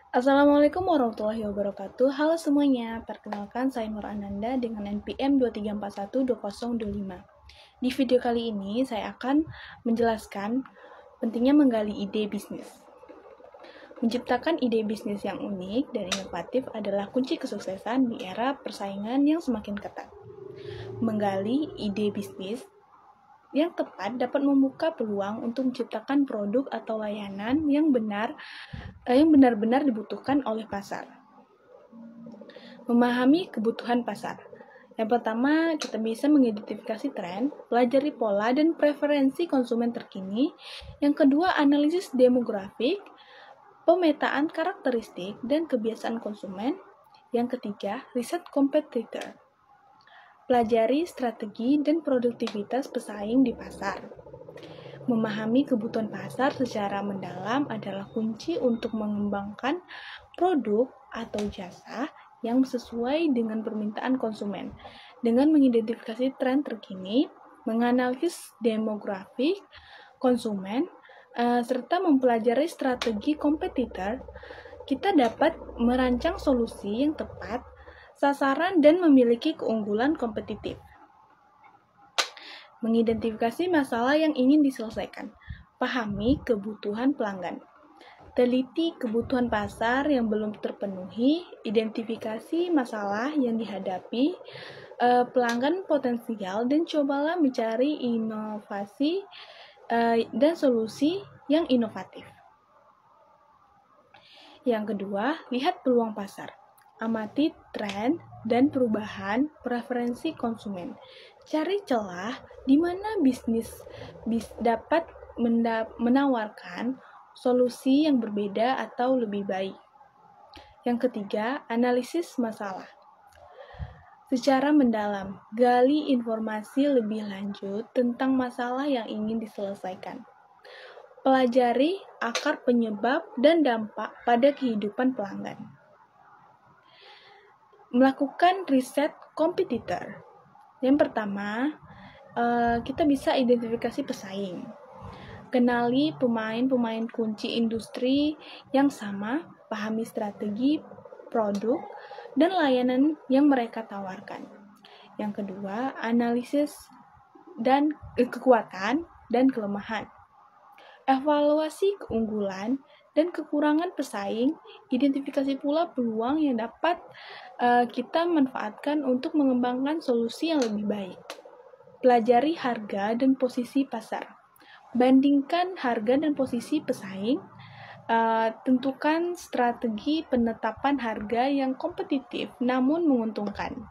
Assalamualaikum warahmatullahi wabarakatuh. Halo semuanya, perkenalkan saya Nur Ananda dengan NPM 23412025. Di video kali ini saya akan menjelaskan pentingnya menggali ide bisnis. Menciptakan ide bisnis yang unik dan inovatif adalah kunci kesuksesan di era persaingan yang semakin ketat. Menggali ide bisnis yang tepat dapat membuka peluang untuk menciptakan produk atau layanan yang benar-benar dibutuhkan oleh pasar. Memahami kebutuhan pasar. Yang pertama, kita bisa mengidentifikasi tren, pelajari pola dan preferensi konsumen terkini. Yang kedua, analisis demografik, pemetaan karakteristik dan kebiasaan konsumen. Yang ketiga, riset kompetitor. Pelajari strategi dan produktivitas pesaing di pasar. Memahami kebutuhan pasar secara mendalam adalah kunci untuk mengembangkan produk atau jasa yang sesuai dengan permintaan konsumen. Dengan mengidentifikasi tren terkini, menganalisis demografik konsumen, serta mempelajari strategi kompetitor, kita dapat merancang solusi yang tepat, sasaran, dan memiliki keunggulan kompetitif. Mengidentifikasi masalah yang ingin diselesaikan. Pahami kebutuhan pelanggan. Teliti kebutuhan pasar yang belum terpenuhi, identifikasi masalah yang dihadapi pelanggan potensial, dan cobalah mencari inovasi dan solusi yang inovatif. Yang kedua, lihat peluang pasar. Amati tren dan perubahan preferensi konsumen. Cari celah di mana bisnis dapat menawarkan solusi yang berbeda atau lebih baik. Yang ketiga, analisis masalah. Secara mendalam, gali informasi lebih lanjut tentang masalah yang ingin diselesaikan. Pelajari akar penyebab dan dampak pada kehidupan pelanggan. Melakukan riset kompetitor. Yang pertama, kita bisa identifikasi pesaing. Kenali pemain-pemain kunci industri yang sama, pahami strategi, produk, dan layanan yang mereka tawarkan. Yang kedua, analisis dan kekuatan dan kelemahan. Evaluasi keunggulan dan kekurangan pesaing, identifikasi pula peluang yang dapat kita manfaatkan untuk mengembangkan solusi yang lebih baik. Pelajari harga dan posisi pasar. Bandingkan harga dan posisi pesaing, tentukan strategi penetapan harga yang kompetitif namun menguntungkan.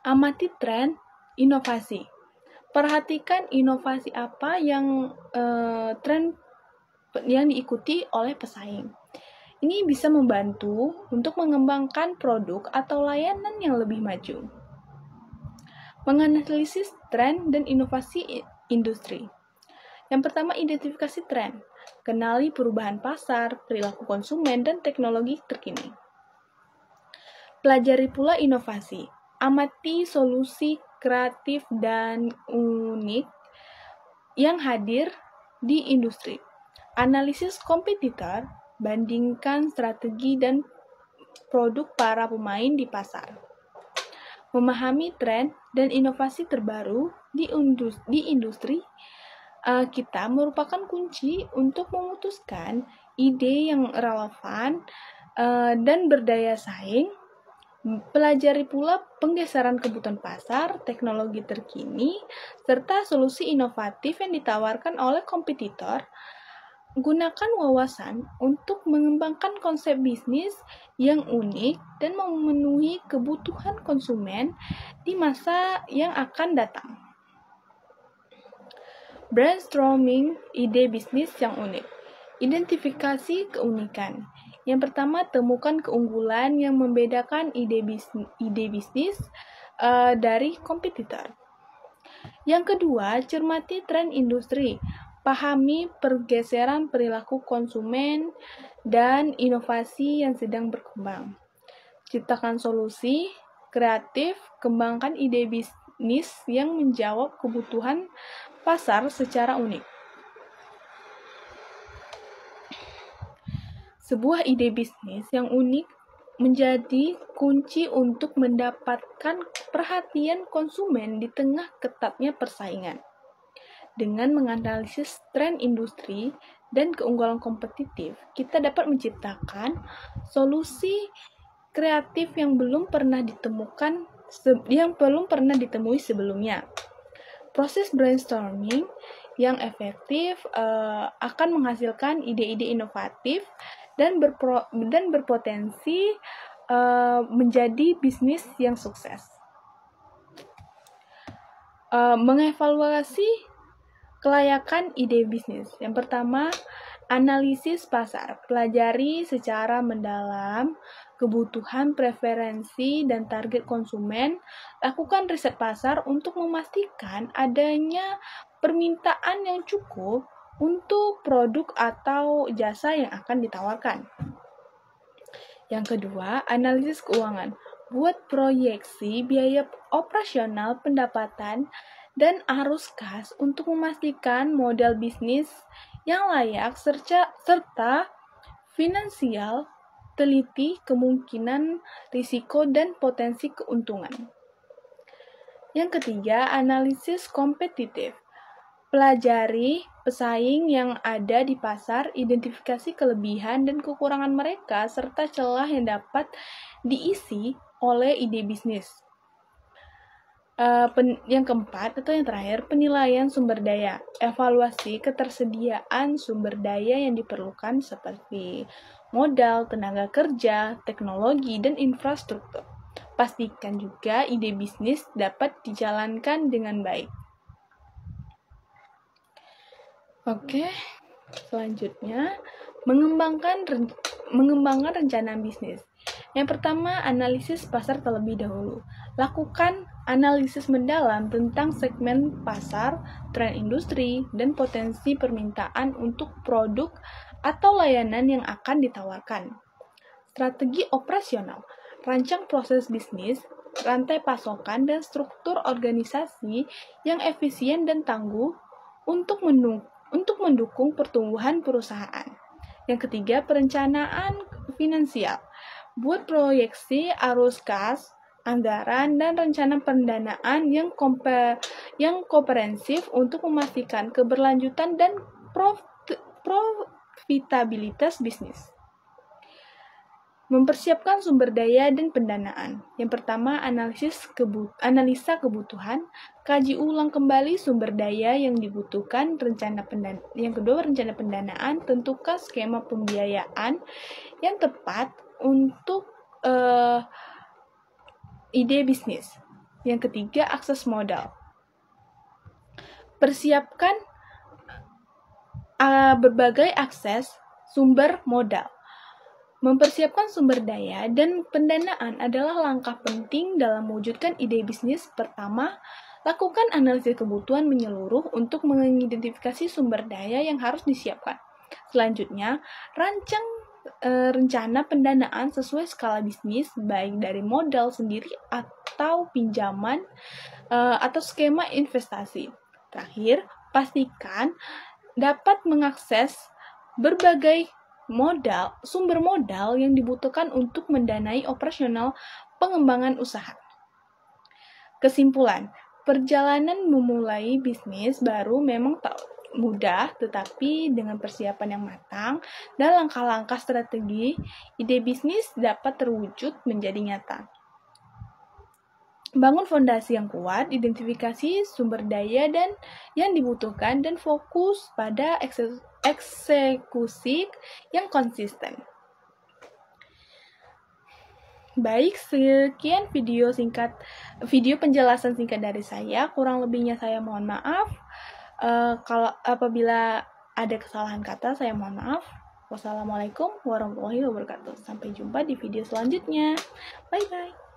Amati tren inovasi. Perhatikan inovasi apa yang tren yang diikuti oleh pesaing. Ini bisa membantu untuk mengembangkan produk atau layanan yang lebih maju. Menganalisis tren dan inovasi industri. Yang pertama, identifikasi tren. Kenali perubahan pasar, perilaku konsumen, dan teknologi terkini. Pelajari pula inovasi. Amati solusi kreatif dan unik yang hadir di industri. Analisis kompetitor, bandingkan strategi dan produk para pemain di pasar. Memahami tren dan inovasi terbaru di industri kita merupakan kunci untuk memutuskan ide yang relevan dan berdaya saing. Pelajari pula penggeseran kebutuhan pasar, teknologi terkini, serta solusi inovatif yang ditawarkan oleh kompetitor. Gunakan wawasan untuk mengembangkan konsep bisnis yang unik dan memenuhi kebutuhan konsumen di masa yang akan datang. Brainstorming ide bisnis yang unik. Identifikasi keunikan. Yang pertama, temukan keunggulan yang membedakan ide bisnis dari kompetitor. Yang kedua, cermati tren industri. Pahami pergeseran perilaku konsumen dan inovasi yang sedang berkembang. Ciptakan solusi kreatif, kembangkan ide bisnis yang menjawab kebutuhan pasar secara unik. Sebuah ide bisnis yang unik menjadi kunci untuk mendapatkan perhatian konsumen di tengah ketatnya persaingan. Dengan menganalisis tren industri dan keunggulan kompetitif, kita dapat menciptakan solusi kreatif yang belum pernah ditemui sebelumnya. Proses brainstorming yang efektif akan menghasilkan ide-ide inovatif dan berpotensi menjadi bisnis yang sukses. Mengevaluasi kelayakan ide bisnis. Yang pertama, analisis pasar. Pelajari secara mendalam kebutuhan, preferensi, dan target konsumen. Lakukan riset pasar untuk memastikan adanya permintaan yang cukup untuk produk atau jasa yang akan ditawarkan. Yang kedua, analisis keuangan. Buat proyeksi biaya operasional, pendapatan, dan arus kas untuk memastikan modal bisnis yang layak serta finansial, teliti kemungkinan risiko dan potensi keuntungan. Yang ketiga, analisis kompetitif. Pelajari pesaing yang ada di pasar, identifikasi kelebihan dan kekurangan mereka, serta celah yang dapat diisi oleh ide bisnis. Yang keempat atau yang terakhir, penilaian sumber daya. Evaluasi ketersediaan sumber daya yang diperlukan seperti modal, tenaga kerja, teknologi, dan infrastruktur. Pastikan juga ide bisnis dapat dijalankan dengan baik. Oke, selanjutnya mengembangkan rencana bisnis. Yang pertama, analisis pasar terlebih dahulu. Lakukan analisis mendalam tentang segmen pasar, tren industri, dan potensi permintaan untuk produk atau layanan yang akan ditawarkan. Strategi operasional. Rancang proses bisnis, rantai pasokan, dan struktur organisasi yang efisien dan tangguh untuk mendukung pertumbuhan perusahaan. Yang ketiga, perencanaan finansial. Buat proyeksi arus kas, anggaran, dan rencana pendanaan yang komprehensif untuk memastikan keberlanjutan dan profitabilitas bisnis. Mempersiapkan sumber daya dan pendanaan. Yang pertama, analisa kebutuhan, kaji ulang kembali sumber daya yang dibutuhkan, yang kedua, rencana pendanaan, tentukan skema pembiayaan yang tepat untuk ide bisnis. Yang ketiga, akses modal. Persiapkan berbagai akses sumber modal. Mempersiapkan sumber daya dan pendanaan adalah langkah penting dalam mewujudkan ide bisnis. Pertama, lakukan analisis kebutuhan menyeluruh untuk mengidentifikasi sumber daya yang harus disiapkan. Selanjutnya, rancang rencana pendanaan sesuai skala bisnis, baik dari modal sendiri atau pinjaman atau skema investasi. Terakhir, pastikan dapat mengakses berbagai sumber modal yang dibutuhkan untuk mendanai operasional pengembangan usaha. Kesimpulan, perjalanan memulai bisnis baru memang tak mudah, tetapi dengan persiapan yang matang dan langkah-langkah strategi, ide bisnis dapat terwujud menjadi nyata. Bangun fondasi yang kuat, identifikasi sumber daya dan yang dibutuhkan, dan fokus pada eksekusi yang konsisten. Baik, sekian video penjelasan singkat dari saya. Kurang lebihnya saya mohon maaf. Kalau apabila ada kesalahan kata, saya mohon maaf. Wassalamualaikum warahmatullahi wabarakatuh. Sampai jumpa di video selanjutnya. Bye-bye.